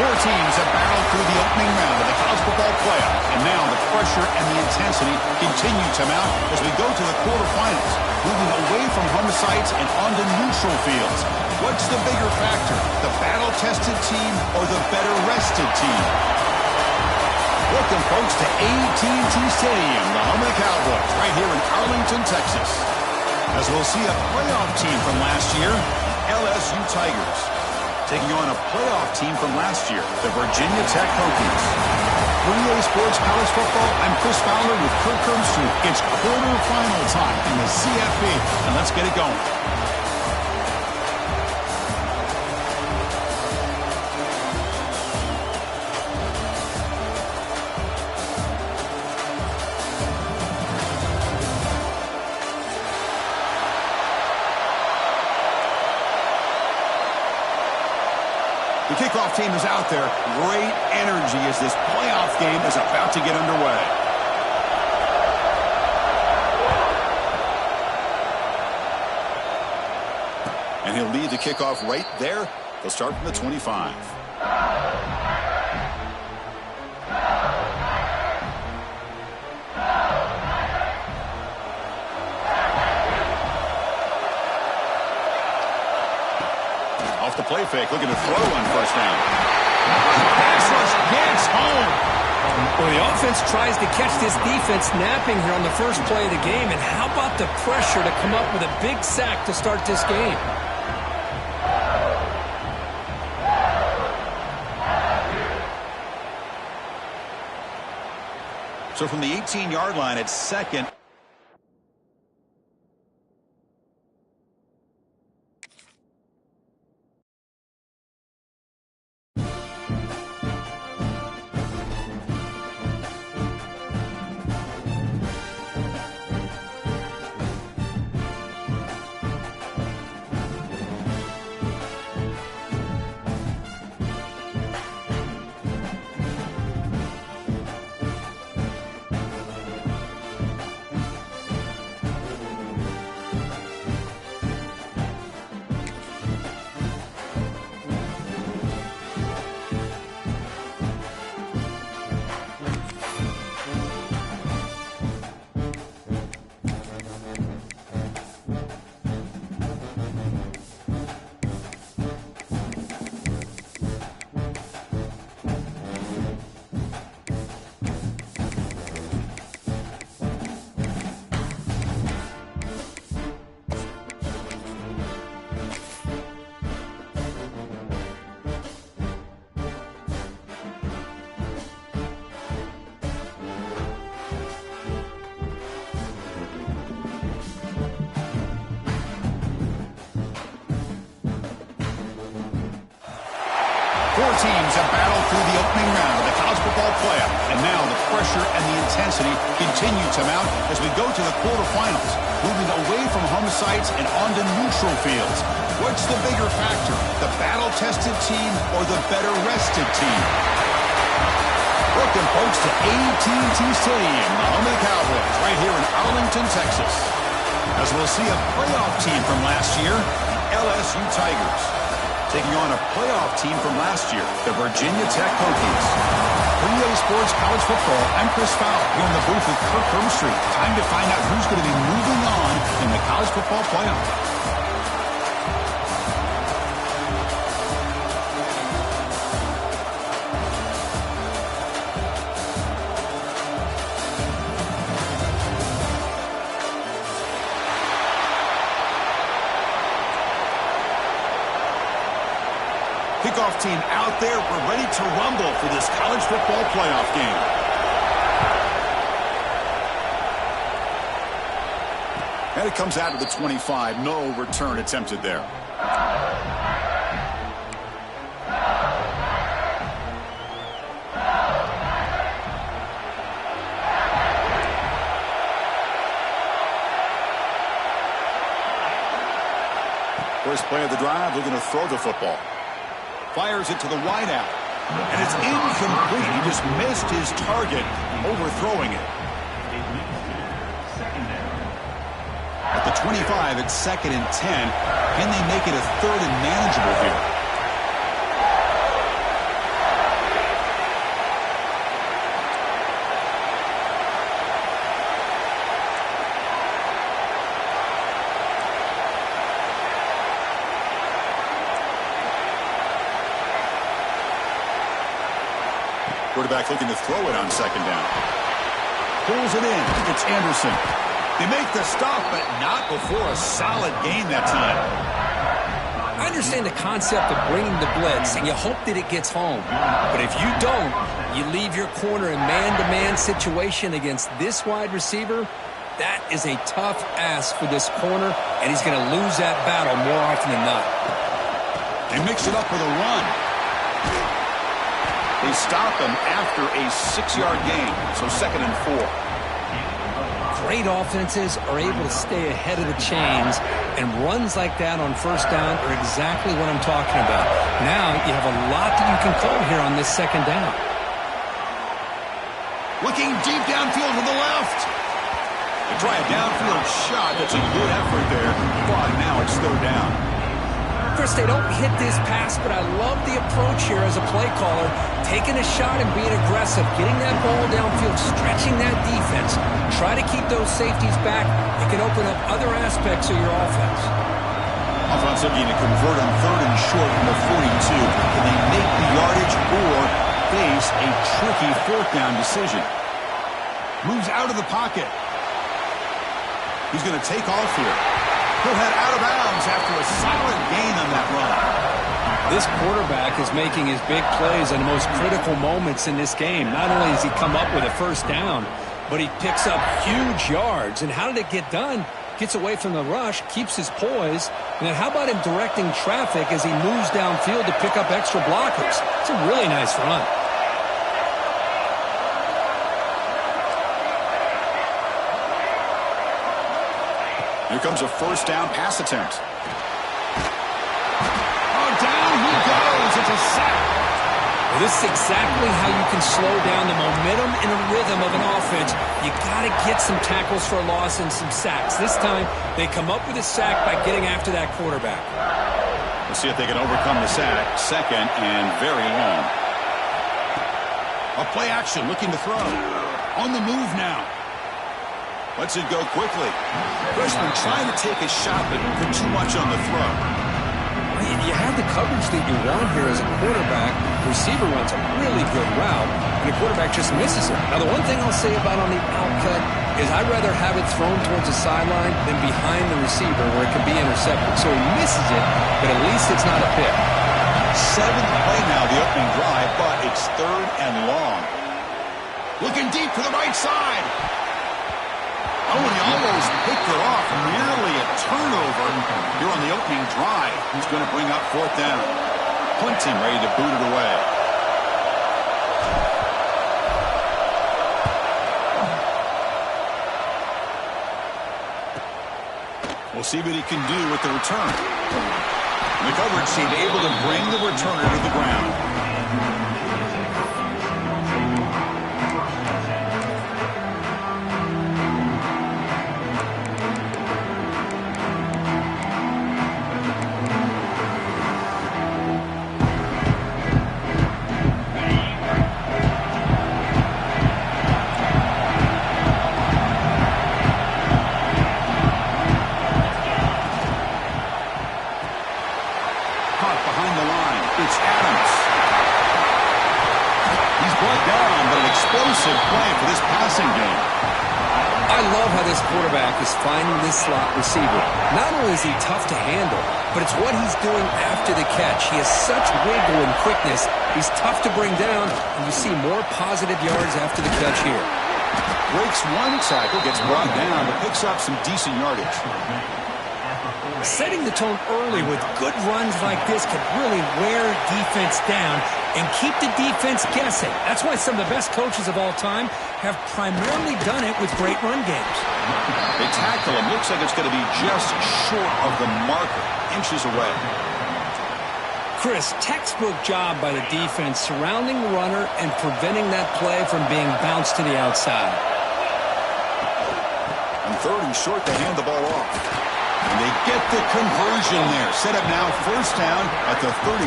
Four teams have battled through the opening round of the college football playoff, and now the pressure and the intensity continue to mount as we go to the quarterfinals, moving away from home sites and onto neutral fields. What's the bigger factor, the battle-tested team or the better-rested team? Welcome, folks, to AT&T Stadium, the home of the Cowboys, right here in Arlington, Texas. As we'll see a playoff team from last year, LSU Tigers, taking on a playoff team from last year, the Virginia Tech Hokies. For EA Sports College Football, I'm Chris Fowler with Kirk Herbstreit. It's quarterfinal time in the CFP, and let's get it going. The kickoff team is out there. Great energy as this playoff game is about to get underway. And he'll lead the kickoff right there. He'll start from the 25. Off the play fake, looking to throw on first down. Pass rush gets home. Well, the offense tries to catch this defense napping here on the first play of the game. And how about the pressure to come up with a big sack to start this game? So from the 18-yard line, it's second. Four teams have battled through the opening round of the college football playoff, and now the pressure and the intensity continue to mount as we go to the quarterfinals, moving away from home sites and onto neutral fields. What's the bigger factor, the battle-tested team or the better-rested team? Welcome, folks, to AT&T Stadium, the home of the Cowboys, right here in Arlington, Texas. As we'll see a playoff team from last year, LSU Tigers, taking on a playoff team from last year, the Virginia Tech Hokies. For EA Sports College Football, I'm Chris Fowler here in the booth with Kirk Herbstreit. Time to find out who's going to be moving on in the college football playoff. Kickoff team out there. We're ready to rumble for this college football playoff game. And it comes out to the 25. No return attempted there. First play of the drive, looking to throw the football. Fires it to the wideout. And it's incomplete. He just missed his target, overthrowing it. At the 25, it's 2nd and 10. Can they make it a 3rd and manageable here? Quarterback looking to throw it on second down. Pulls it in. It's Anderson. They make the stop, but not before a solid gain that time. I understand the concept of bringing the blitz, and you hope that it gets home. But if you don't, you leave your corner in man-to-man situation against this wide receiver. That is a tough ask for this corner, and he's going to lose that battle more often than not. They mix it up with a run. They stop him after a 6-yard gain, so 2nd and 4. Great offenses are able to stay ahead of the chains, and runs like that on first down are exactly what I'm talking about. Now you have a lot that you can call here on this 2nd down. Looking deep downfield to the left. They try a downfield shot. That's a good effort there, but now it's 3rd down. Chris, they don't hit this pass, but I love the approach here as a play caller. Taking a shot and being aggressive, getting that ball downfield, stretching that defense. Try to keep those safeties back. It can open up other aspects of your offense. Offense looking to convert on 3rd and short from the 42. Can they make the yardage or face a tricky 4th down decision? Moves out of the pocket. He's going to take off here. He'll head out of bounds after a solid gain on that run. This quarterback is making his big plays in the most critical moments in this game. Not only does he come up with a first down, but he picks up huge yards. And how did it get done? Gets away from the rush, keeps his poise. And then how about him directing traffic as he moves downfield to pick up extra blockers? It's a really nice run. Here comes a first down pass attempt. Oh, down he goes. It's a sack. Well, this is exactly how you can slow down the momentum and the rhythm of an offense. You got to get some tackles for a loss and some sacks. This time, they come up with a sack by getting after that quarterback. We'll see if they can overcome the sack. 2nd and very long. A play action, looking to throw. On the move now. Lets it go quickly. Freshman trying to take a shot, but put too much on the throw. You have the coverage that you want here as a quarterback. The receiver runs a really good route, and the quarterback just misses it. Now, the one thing I'll say about on the outcut is I'd rather have it thrown towards the sideline than behind the receiver where it can be intercepted. So he misses it, but at least it's not a pick. 7th play now, the opening drive, but it's 3rd and long. Looking deep to the right side. Oh, and he almost picked it off. Nearly a turnover here on the opening drive. He's going to bring up 4th down. Clinton ready to boot it away. We'll see what he can do with the return. The coverage team able to bring the returner to the ground. Play for this passing game. I love how this quarterback is finding this slot receiver. Not only is he tough to handle, but it's what he's doing after the catch. He has such wiggle and quickness. He's tough to bring down, and you see more positive yards after the catch here. Breaks one tackle, gets brought down, but picks up some decent yardage. Setting the tone early with good runs like this can really wear defense down and keep the defense guessing. That's why some of the best coaches of all time have primarily done it with great run games. They tackle him. Looks like it's going to be just short of the marker, inches away. Chris, textbook job by the defense surrounding the runner and preventing that play from being bounced to the outside. On 3rd and short, they hand the ball off. And they get the conversion there. Set up now 1st down at the 38.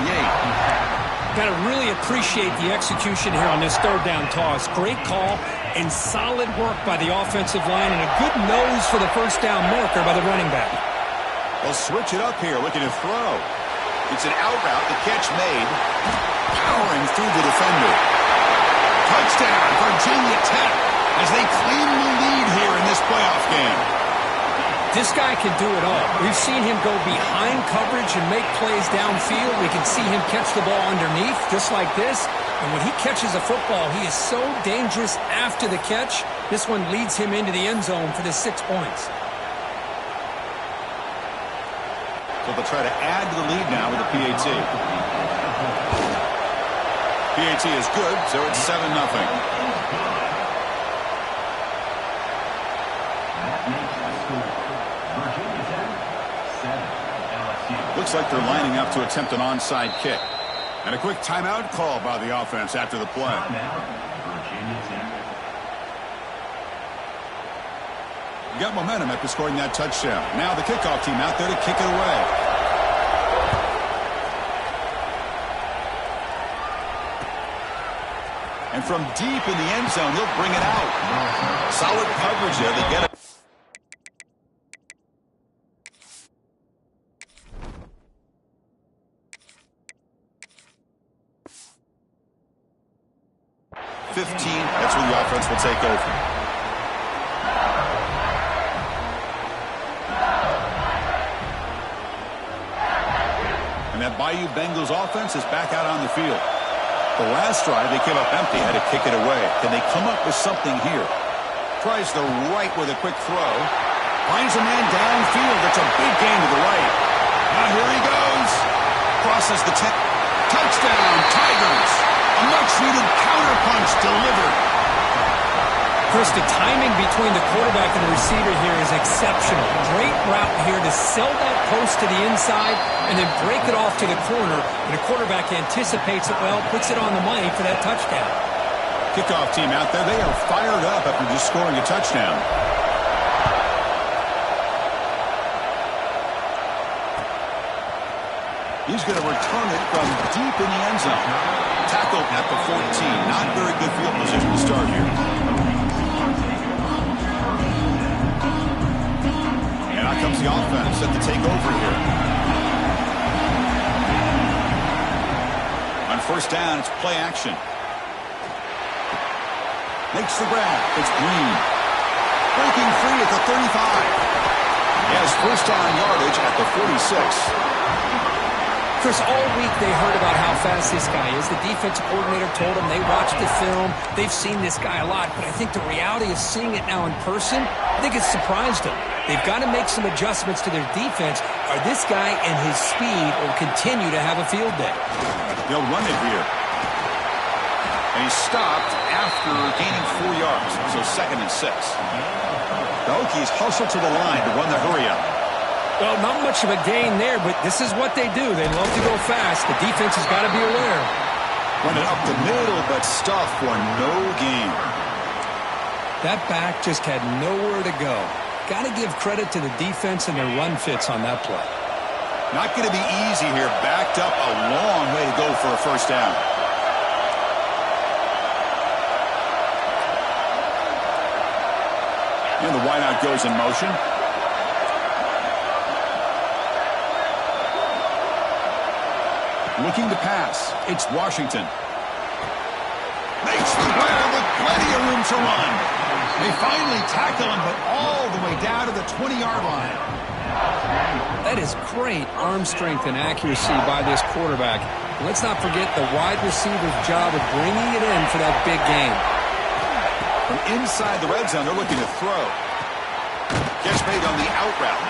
Got to really appreciate the execution here on this 3rd down toss. Great call and solid work by the offensive line and a good nose for the 1st down marker by the running back. They'll switch it up here, looking to throw. It's an out route, the catch made. Powering through the defender. touchdown, Virginia Tech, as they claim the lead here in this playoff game. This guy can do it all. We've seen him go behind coverage and make plays downfield. We can see him catch the ball underneath, just like this. And when he catches a football, he is so dangerous after the catch. This one leads him into the end zone for the 6 points. So they'll try to add to the lead now with a PAT. PAT is good, so it's 7-0. Looks like they're lining up to attempt an onside kick. And a quick timeout call by the offense after the play. You got momentum after scoring that touchdown. Now the kickoff team out there to kick it away. And from deep in the end zone, they'll bring it out. Solid coverage there. They get it. That's where the offense will take over. And that Bayou Bengals offense is back out on the field. The last drive, they came up empty, had to kick it away. Can they come up with something here? Tries the right with a quick throw. Finds a man downfield. It's a big gain to the right. Now here he goes. Crosses the 10. Touchdown, Tigers. A much-needed counterpunch delivered. Chris, the timing between the quarterback and the receiver here is exceptional. Great route here to sell that post to the inside and then break it off to the corner. And the quarterback anticipates it well, puts it on the money for that touchdown. Kickoff team out there, they are fired up after just scoring a touchdown. He's going to return it from deep in the end zone. Tackled at the 14. Not very good field position to start here. And out comes the offense set to take over here. On first down, it's play action. Makes the grab. It's Green. Breaking free at the 35. He has first down yardage at the 46. Chris, all week they heard about how fast this guy is. The defensive coordinator told them they watched the film. They've seen this guy a lot, but I think the reality of seeing it now in person, I think it's surprised them. They've got to make some adjustments to their defense, or this guy and his speed will continue to have a field day. They'll run it here. And he stopped after gaining 4 yards, so 2nd and 6. The Hokies hustle to the line to run the hurry-up. Well, not much of a gain there, but this is what they do. They love to go fast. The defense has got to be aware. Run it up the middle, but stuff for no gain. That back just had nowhere to go. Got to give credit to the defense and their run fits on that play. Not going to be easy here. Backed up a long way to go for a first down. And the wideout goes in motion. Looking to pass. It's Washington. Makes the grab with plenty of room to run. They finally tackle him, but all the way down to the 20-yard line. That is great arm strength and accuracy by this quarterback. Let's not forget the wide receiver's job of bringing it in for that big game. From inside the red zone, they're looking to throw. Catch made on the out route.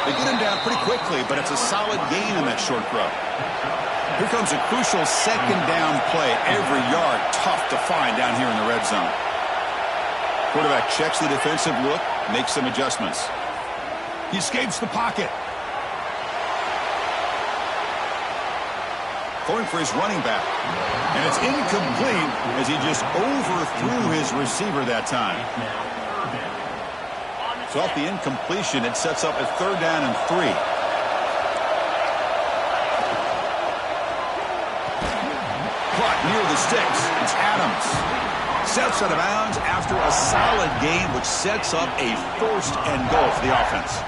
They get him down pretty quickly, but it's a solid gain in that short throw. Here comes a crucial second down play. Every yard tough to find down here in the red zone. Quarterback checks the defensive look, makes some adjustments. He escapes the pocket. Going for his running back. And it's incomplete as he just overthrew his receiver that time. So off the incompletion, it sets up a 3rd down and 3. Near the sticks, it's Adams. Steps out of bounds after a solid gain, which sets up a 1st and goal for the offense.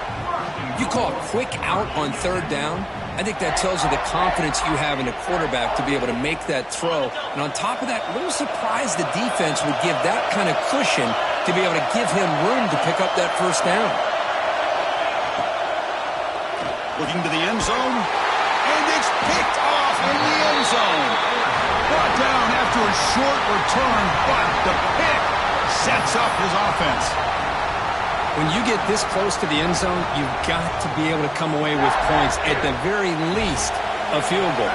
You call a quick out on 3rd down? I think that tells you the confidence you have in the quarterback to be able to make that throw. And on top of that, a little surprised the defense would give that kind of cushion to be able to give him room to pick up that first down. Looking to the end zone, and it's picked off in the end zone. Brought down after a short return, but the pick sets up his offense. When you get this close to the end zone, you've got to be able to come away with points, at the very least, a field goal.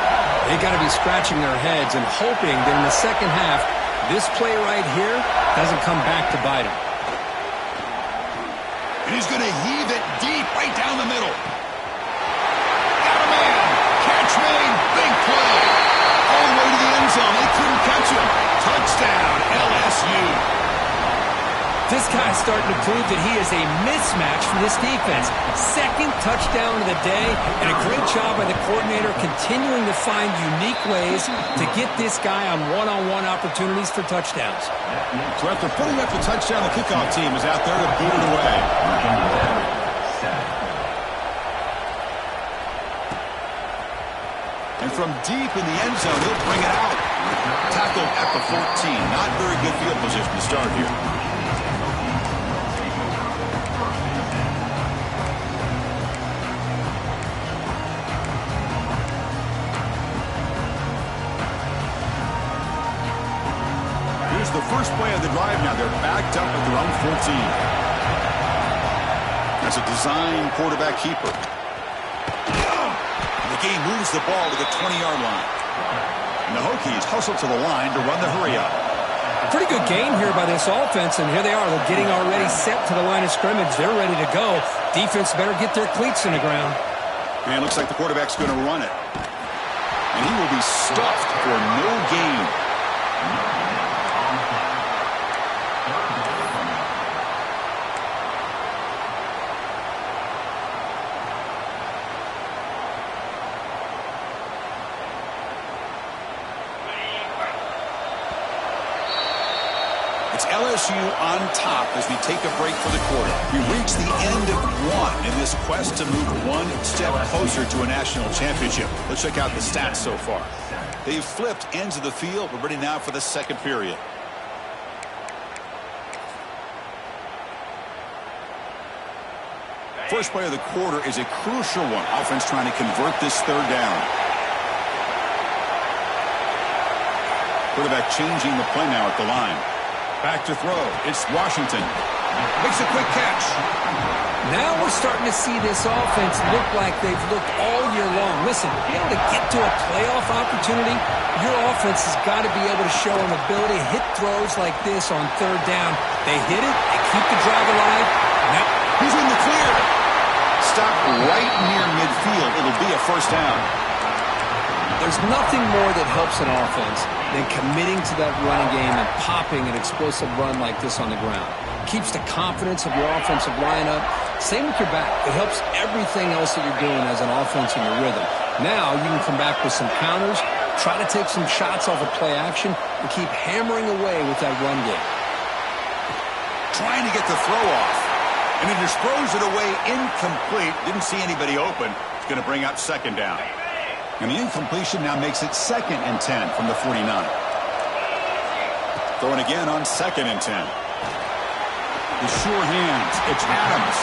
They've got to be scratching their heads and hoping that in the second half, this play right here doesn't come back to bite him. And he's going to heave it deep right down the middle. Got a man. Catch made. Big play. All the way to the end zone. They couldn't catch him. Touchdown, LSU. This guy's starting to prove that he is a mismatch for this defense. Second touchdown of the day, and a great job by the coordinator continuing to find unique ways to get this guy on one-on-one opportunities for touchdowns. So after putting up the touchdown, the kickoff team is out there to boot it away. And from deep in the end zone, he'll bring it out. Tackled at the 14. Not very good field position to start here. The first play of the drive now. They're backed up at their own 14. That's a design quarterback keeper. The game moves the ball to the 20-yard line. And the Hokies hustle to the line to run the hurry-up. Pretty good game here by this offense, and here they are. They're getting already set to the line of scrimmage. They're ready to go. Defense better get their cleats in the ground. And it looks like the quarterback's going to run it. And he will be stuffed for no gain. It's LSU on top as we take a break for the quarter. We reach the end of one in this quest to move one step closer to a national championship. Let's check out the stats so far. They've flipped ends of the field. We're ready now for the second period. First play of the quarter is a crucial one. Offense trying to convert this third down. Quarterback changing the play now at the line. Back to throw. It's Washington. Makes a quick catch. Now we're starting to see this offense look like they've looked all year long. Listen, be able to get to a playoff opportunity, your offense has got to be able to show an ability to hit throws like this on third down. They hit it, they keep the drive alive. Now he's in the clear. Stop right near midfield. It'll be a first down. There's nothing more that helps an offense than committing to that running game and popping an explosive run like this on the ground. Keeps the confidence of your offensive lineup. Same with your back. It helps everything else that you're doing as an offense in your rhythm. Now you can come back with some counters, try to take some shots off of play action, and keep hammering away with that run game. Trying to get the throw off. And he just throws it away incomplete. Didn't see anybody open. It's going to bring up second down. And the incompletion now makes it 2nd and 10 from the 49. Throwing again on 2nd and 10. The sure hands. It's Adams.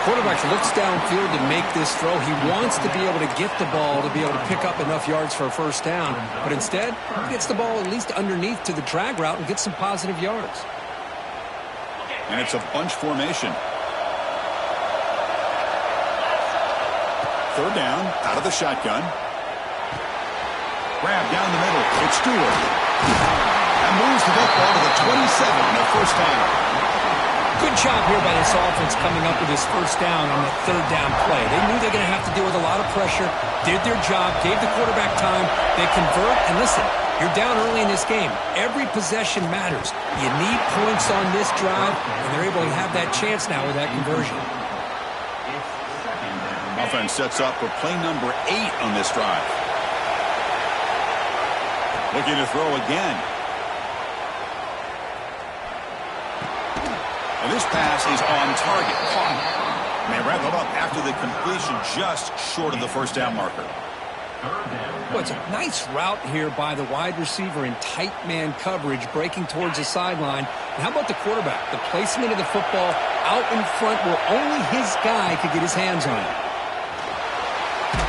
Quarterback looks downfield to make this throw. He wants to be able to get the ball to be able to pick up enough yards for a first down. But instead, he gets the ball at least underneath to the drag route and gets some positive yards. And it's a bunch formation. Third down, out of the shotgun. Grab down the middle. It's Stewart. And moves the football to the 27 and a first down. Good job here by this offense coming up with his first down on the third down play. They knew they were going to have to deal with a lot of pressure, did their job, gave the quarterback time. They convert, and listen, you're down early in this game. Every possession matters. You need points on this drive, and they're able to have that chance now with that conversion. Offense sets up for play number 8 on this drive. Looking to throw again. And this pass is on target. Caught. And they wrap it up after the completion just short of the first down marker. Well, it's a nice route here by the wide receiver in tight man coverage, breaking towards the sideline. And how about the quarterback? The placement of the football out in front where only his guy could get his hands on it.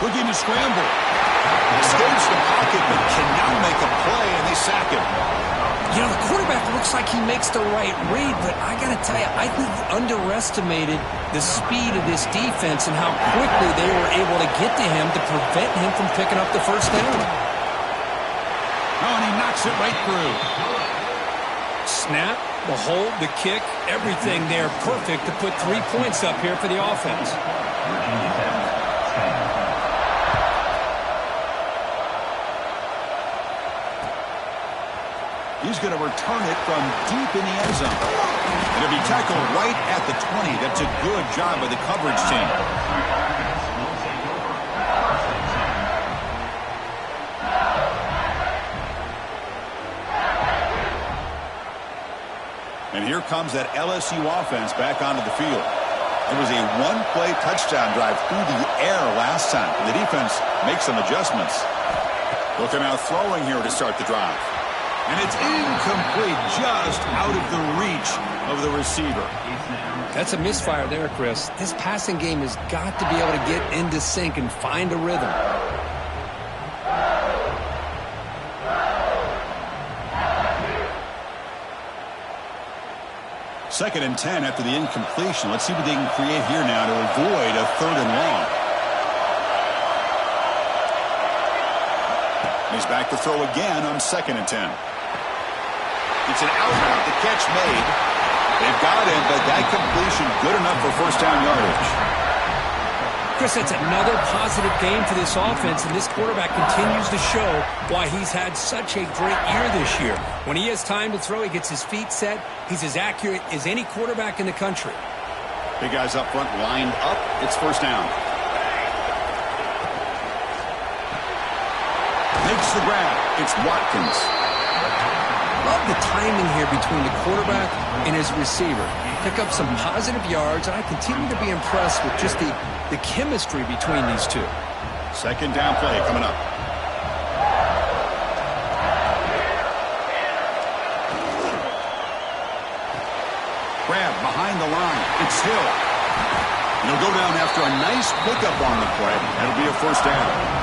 Looking to scramble. Escapes the pocket, but cannot make a play, and they sack him. You know, the quarterback looks like he makes the right read, but I got to tell you, I think he underestimated the speed of this defense and how quickly they were able to get to him to prevent him from picking up the first down. Oh, and he knocks it right through. Snap, the hold, the kick, everything there perfect to put 3 points up here for the offense. He's going to return it from deep in the end zone. It'll be tackled right at the 20. That's a good job by the coverage team. And here comes that LSU offense back onto the field. It was a one-play touchdown drive through the air last time. The defense makes some adjustments. Looking out throwing here to start the drive. And it's incomplete, just out of the reach of the receiver. That's a misfire there, Chris. This passing game has got to be able to get into sync and find a rhythm. Second and 10 after the incompletion. Let's see what they can create here now to avoid a third and long. He's back to throw again on second and 10. It's an out route, the catch made. They've got him, but that completion good enough for first down yardage. Chris, that's another positive game for this offense, and this quarterback continues to show why he's had such a great year this year. When he has time to throw, he gets his feet set. He's as accurate as any quarterback in the country. Big guys up front lined up. It's first down. Makes the grab. It's Watkins. Love the timing here between the quarterback and his receiver. Pick up some positive yards, and I continue to be impressed with just the chemistry between these two. Second down play coming up. Grab behind the line. It's Hill. He'll go down after a nice pickup on the play. That'll be a first down.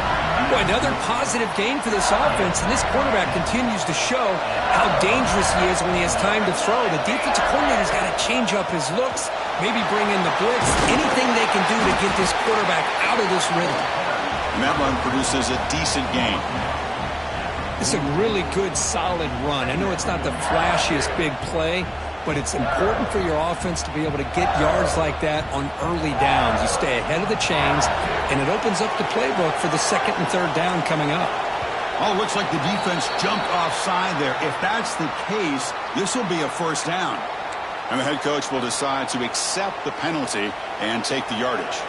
Boy, another positive game for this offense, and this quarterback continues to show how dangerous he is when he has time to throw. The defensive coordinator's got to change up his looks, maybe bring in the blitz, anything they can do to get this quarterback out of this rhythm. And that run produces a decent gain. It's a really good, solid run. I know it's not the flashiest big play, but it's important for your offense to be able to get yards like that on early downs. You stay ahead of the chains, and it opens up the playbook for the second and third down coming up. Oh, looks like the defense jumped offside there. If that's the case, this will be a first down. And the head coach will decide to accept the penalty and take the yardage.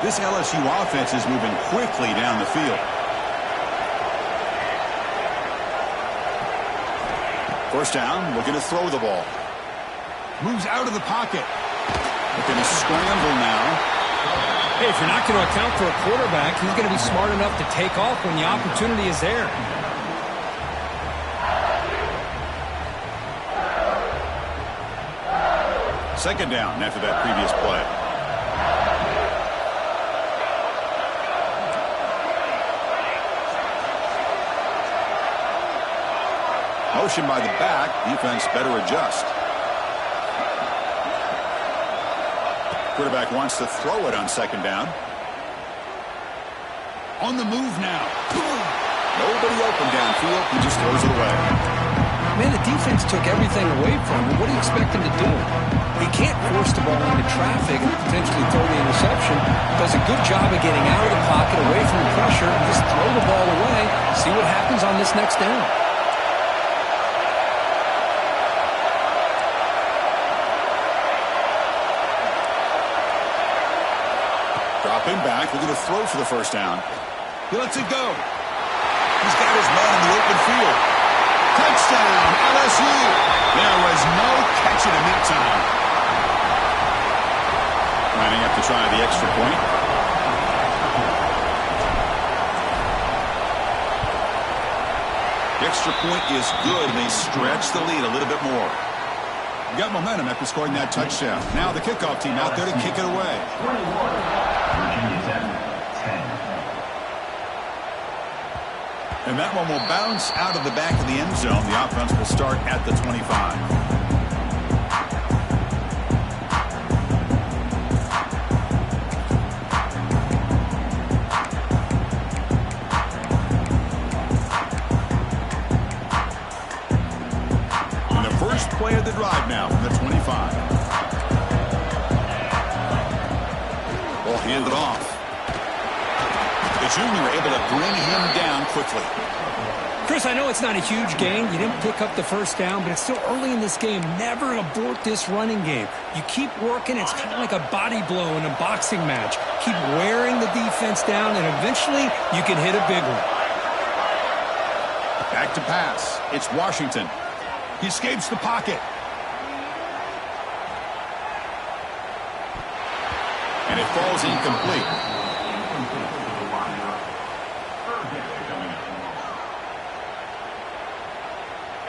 This LSU offense is moving quickly down the field. First down, looking to throw the ball. Moves out of the pocket. Looking to scramble now. Hey, if you're not going to account for a quarterback, he's going to be smart enough to take off when the opportunity is there. Second down after that previous play. Motion by the back. Defense better adjust. Quarterback wants to throw it on second down. On the move now. Nobody open downfield. He just throws it away. Man, the defense took everything away from him. What do you expect him to do? He can't force the ball into traffic and potentially throw the interception. Does a good job of getting out of the pocket, away from the pressure, and just throw the ball away. See what happens on this next down. Dropping back, looking to throw for the first down. He lets it go. He's got his man in the open field. Touchdown, LSU. There was no catching him that time. Lining up to try the extra point. The extra point is good, and they stretch the lead a little bit more. Got momentum after scoring that touchdown. Now the kickoff team out there to kick it away. And that one will bounce out of the back of the end zone. The offense will start at the 25. Play of the drive now from the 25. Ball handed off. The junior able to bring him down quickly. Chris, I know it's not a huge gain. You didn't pick up the first down, but it's still early in this game. Never abort this running game. You keep working. It's kind of like a body blow in a boxing match. Keep wearing the defense down, and eventually you can hit a big one. Back to pass. It's Washington. He escapes the pocket. And it falls incomplete.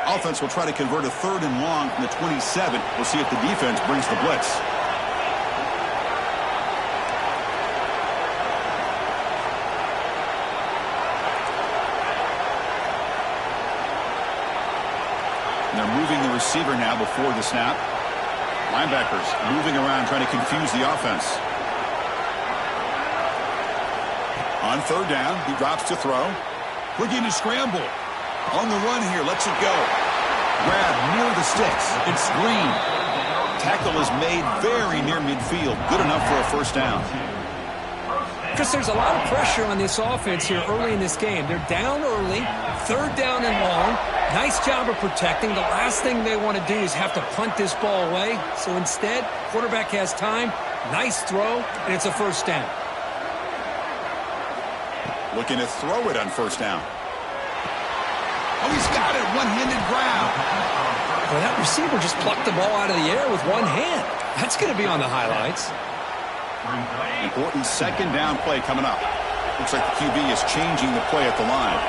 Offense will try to convert a 3rd and long from the 27. We'll see if the defense brings the blitz. They're moving the receiver now before the snap. Linebackers moving around, trying to confuse the offense. On 3rd down, he drops to throw. Looking to scramble. On the run here, lets it go. Grab near the sticks and screen. Tackle is made very near midfield. Good enough for a first down. Chris, there's a lot of pressure on this offense here early in this game. They're down early, 3rd down and long. Nice job of protecting. The last thing they want to do is have to punt this ball away. So instead, quarterback has time. Nice throw, and it's a first down. Looking to throw it on first down. Oh, he's got it. One-handed grab. Well, that receiver just plucked the ball out of the air with one hand. That's going to be on the highlights. Important 2nd down play coming up. Looks like the QB is changing the play at the line.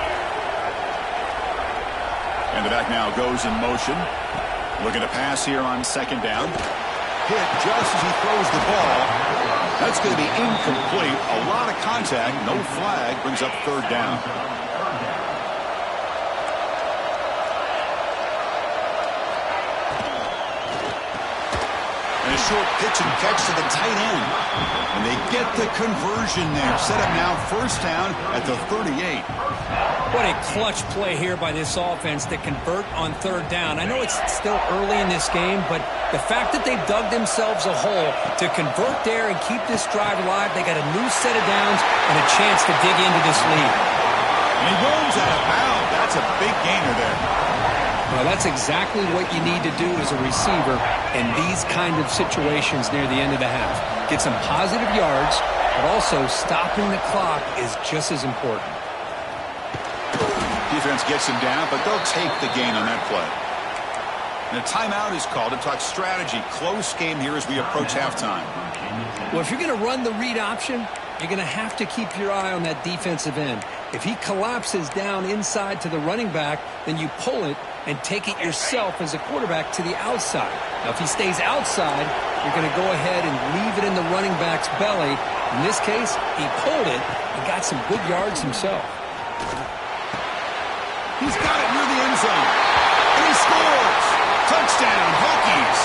And the back now goes in motion. Looking to pass here on 2nd down. Hit just as he throws the ball. That's going to be incomplete. A lot of contact. No flag. Brings up 3rd down. And a short pitch and catch to the tight end. And they get the conversion there. Set up now 1st down at the 38. What a clutch play here by this offense to convert on 3rd down. I know it's still early in this game, but the fact that they've dug themselves a hole to convert there and keep this drive alive, they got a new set of downs and a chance to dig into this lead. And he rolls out of bounds. That's a big gainer there. Well, that's exactly what you need to do as a receiver in these kind of situations near the end of the half. Get some positive yards, but also stopping the clock is just as important. Defense gets him down, but they'll take the gain on that play. And a timeout is called to talk strategy. Close game here as we approach halftime. Well, if you're going to run the read option, you're going to have to keep your eye on that defensive end. If he collapses down inside to the running back, then you pull it and take it yourself as a quarterback to the outside. Now, if he stays outside, you're going to go ahead and leave it in the running back's belly. In this case, he pulled it and got some good yards himself. He's got it near the end zone. And he scores. Touchdown, Hookies.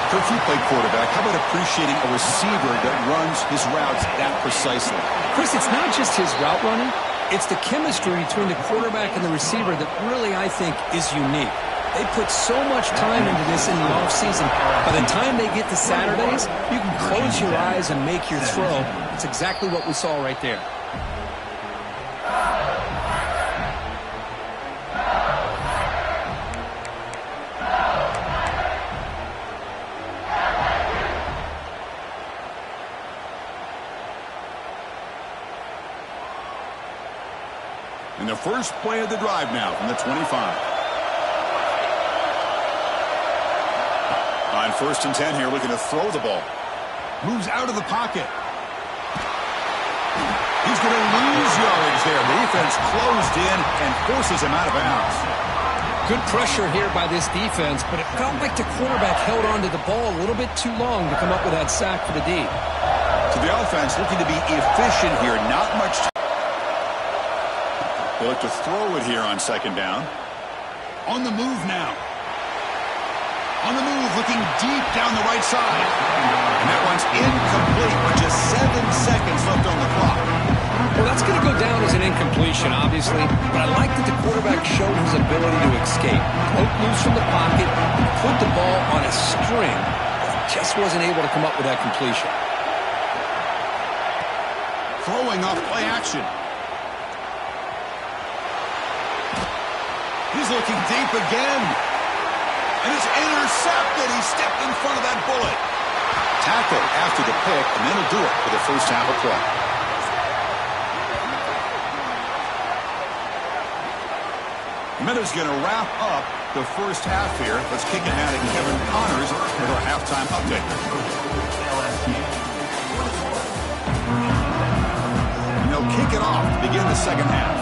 So if you play quarterback, how about appreciating a receiver that runs his routes that precisely? Chris, it's not just his route running. It's the chemistry between the quarterback and the receiver that really, I think, is unique. They put so much time into this in the offseason. By the time they get to Saturdays, you can close your eyes and make your throw. It's exactly what we saw right there. And the first play of the drive now from the 25. On 1st and 10 here, looking to throw the ball. Moves out of the pocket. He's going to lose yardage there. The defense closed in and forces him out of bounds. Good pressure here by this defense, but it felt like the quarterback held on to the ball a little bit too long to come up with that sack for the D. So the offense looking to be efficient here. Not much time. They'll look to throw it here on second down. On the move now. On the move, looking deep down the right side. And that one's incomplete with just 7 seconds left on the clock. Well, that's going to go down as an incompletion, obviously, but I like that the quarterback showed his ability to escape. Broke loose from the pocket, put the ball on a string, but just wasn't able to come up with that completion. Throwing off play action. He's looking deep again. And it's intercepted. He stepped in front of that bullet. Tackled after the pick, and then he'll do it for the first half of play. Minutes going to wrap up the first half here. Let's kick it now to Kevin Connors with our halftime update. And they'll kick it off to begin the second half.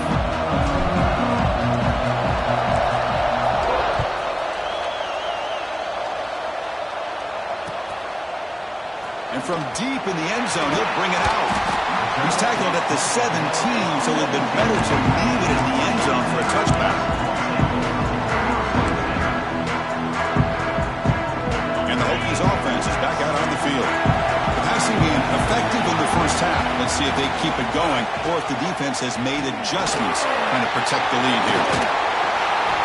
And from deep in the end zone, he'll bring it out. He's tackled at the 17, so it would have been better to leave it in the end zone for a touchback. And the Hokies offense is back out on the field. The passing game effective in the first half. Let's see if they keep it going or if the defense has made adjustments trying to protect the lead here.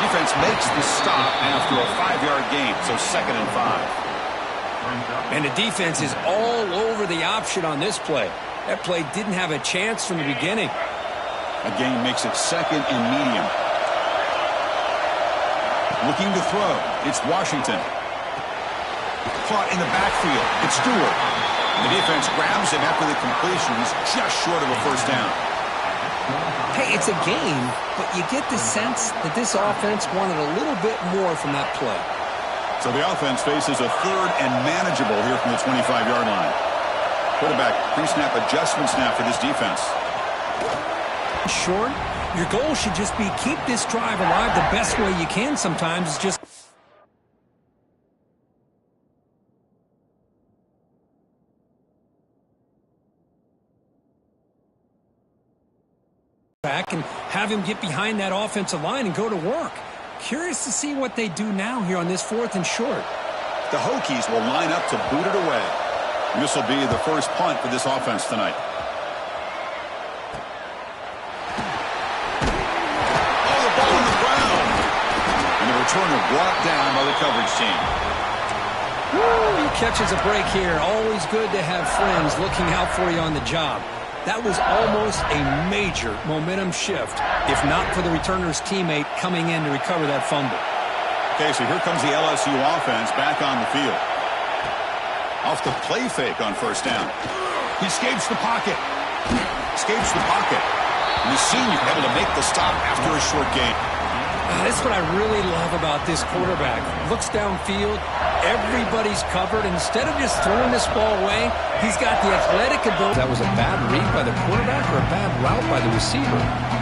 Defense makes the stop after a 5-yard gain, so 2nd and 5. And the defense is all over the option on this play. That play didn't have a chance from the beginning. A gain makes it 2nd and medium. Looking to throw. It's Washington. Caught in the backfield. It's Stewart. The defense grabs him after the completion. He's just short of a first down. Hey, it's a gain, but you get the sense that this offense wanted a little bit more from that play. So the offense faces a 3rd and manageable here from the 25-yard line. Quarterback pre-snap adjustments now for this defense. Short, your goal should just be keep this drive alive the best way you can sometimes. Is just back and have him get behind that offensive line and go to work. Curious to see what they do now here on this 4th and short. The Hokies will line up to boot it away. And this will be the first punt for this offense tonight. Oh, the ball on the ground. And the returner brought down by the coverage team. Woo, he catches a break here. Always good to have friends looking out for you on the job. That was almost a major momentum shift, if not for the returner's teammate coming in to recover that fumble. Okay, so here comes the LSU offense back on the field. Off the play fake on first down. He escapes the pocket. Escapes the pocket. And the senior able to make the stop after a short gain. That's what I really love about this quarterback. Looks downfield, everybody's covered. Instead of just throwing this ball away, he's got the athletic ability. That was a bad read by the quarterback or a bad route by the receiver.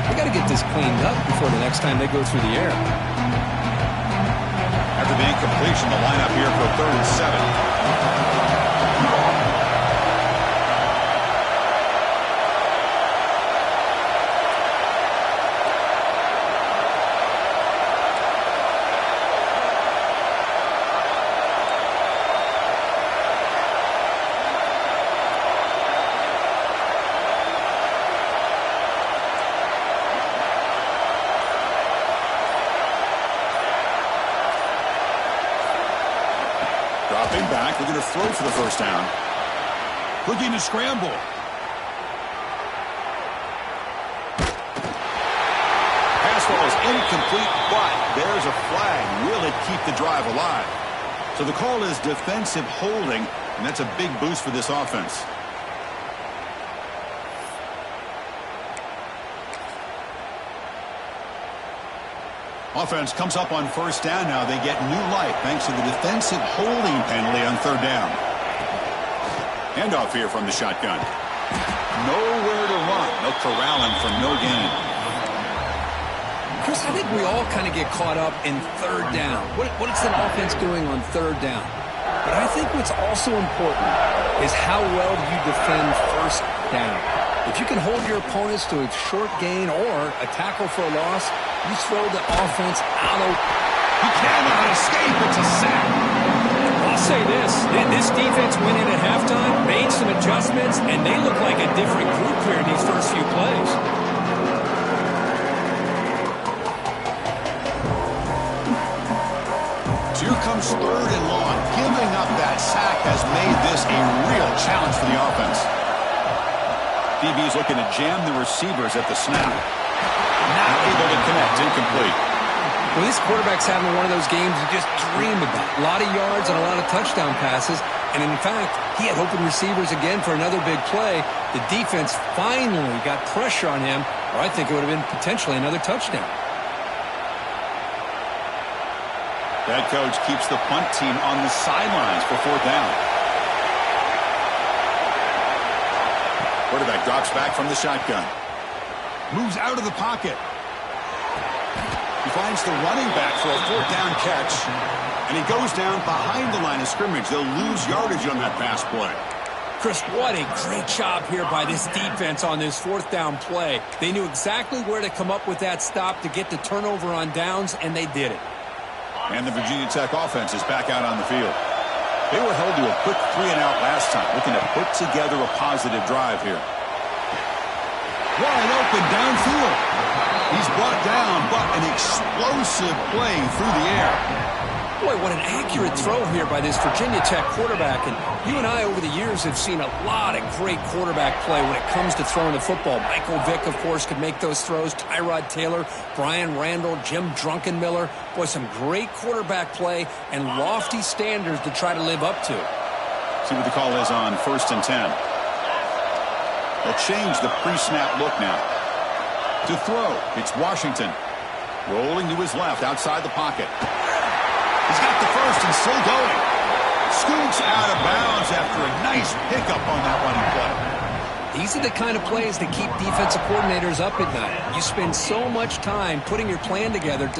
We got to get this cleaned up before the next time they go through the air. After the incompletion, the lineup here for 3rd and 7. Dropping back, looking to throw for the first down. Looking to scramble. Pass ball is incomplete, but there's a flag. Will it keep the drive alive? So the call is defensive holding, and that's a big boost for this offense. Offense comes up on first down now. They get new life thanks to the defensive holding penalty on 3rd down. Handoff here from the shotgun. Nowhere to run. They'll corral him for no gain. Chris, I think we all kind of get caught up in third down. What is an offense doing on third down? But I think what's also important is how well you defend first down. If you can hold your opponents to a short gain or a tackle for a loss, you throw the offense out of... He cannot escape. It's a sack. I'll say this defense went in at halftime, made some adjustments, and they look like a different group here in these first few plays. Here comes third and long. Giving up that sack has made this a real challenge for the offense. DB's looking to jam the receivers at the snap. Not able to connect. Incomplete. Well, this quarterback's having one of those games you just dream about. A lot of yards and a lot of touchdown passes. And in fact, he had open receivers again for another big play. The defense finally got pressure on him, or I think it would have been potentially another touchdown. Head coach keeps the punt team on the sidelines for fourth down. Quarterback drops back from the shotgun. Moves out of the pocket. He finds the running back for a fourth down catch. And he goes down behind the line of scrimmage. They'll lose yardage on that pass play. Chris, what a great job here by this defense on this fourth down play. They knew exactly where to come up with that stop to get the turnover on downs, and they did it. And the Virginia Tech offense is back out on the field. They were held to a quick 3-and-out last time, looking to put together a positive drive here. Wide open downfield. He's brought down, but an explosive play through the air. Boy, what an accurate throw here by this Virginia Tech quarterback. And you and I, over the years, have seen a lot of great quarterback play when it comes to throwing the football. Michael Vick, of course, could make those throws. Tyrod Taylor, Brian Randall, Jim Druckenmiller. Boy, some great quarterback play and lofty standards to try to live up to. See what the call is on 1st and 10. They'll change the pre-snap look now. To throw, it's Washington. Rolling to his left outside the pocket. He's got the first and still going. Scoots out of bounds after a nice pickup on that running play. These are the kind of plays that keep defensive coordinators up at night. You spend so much time putting your plan together to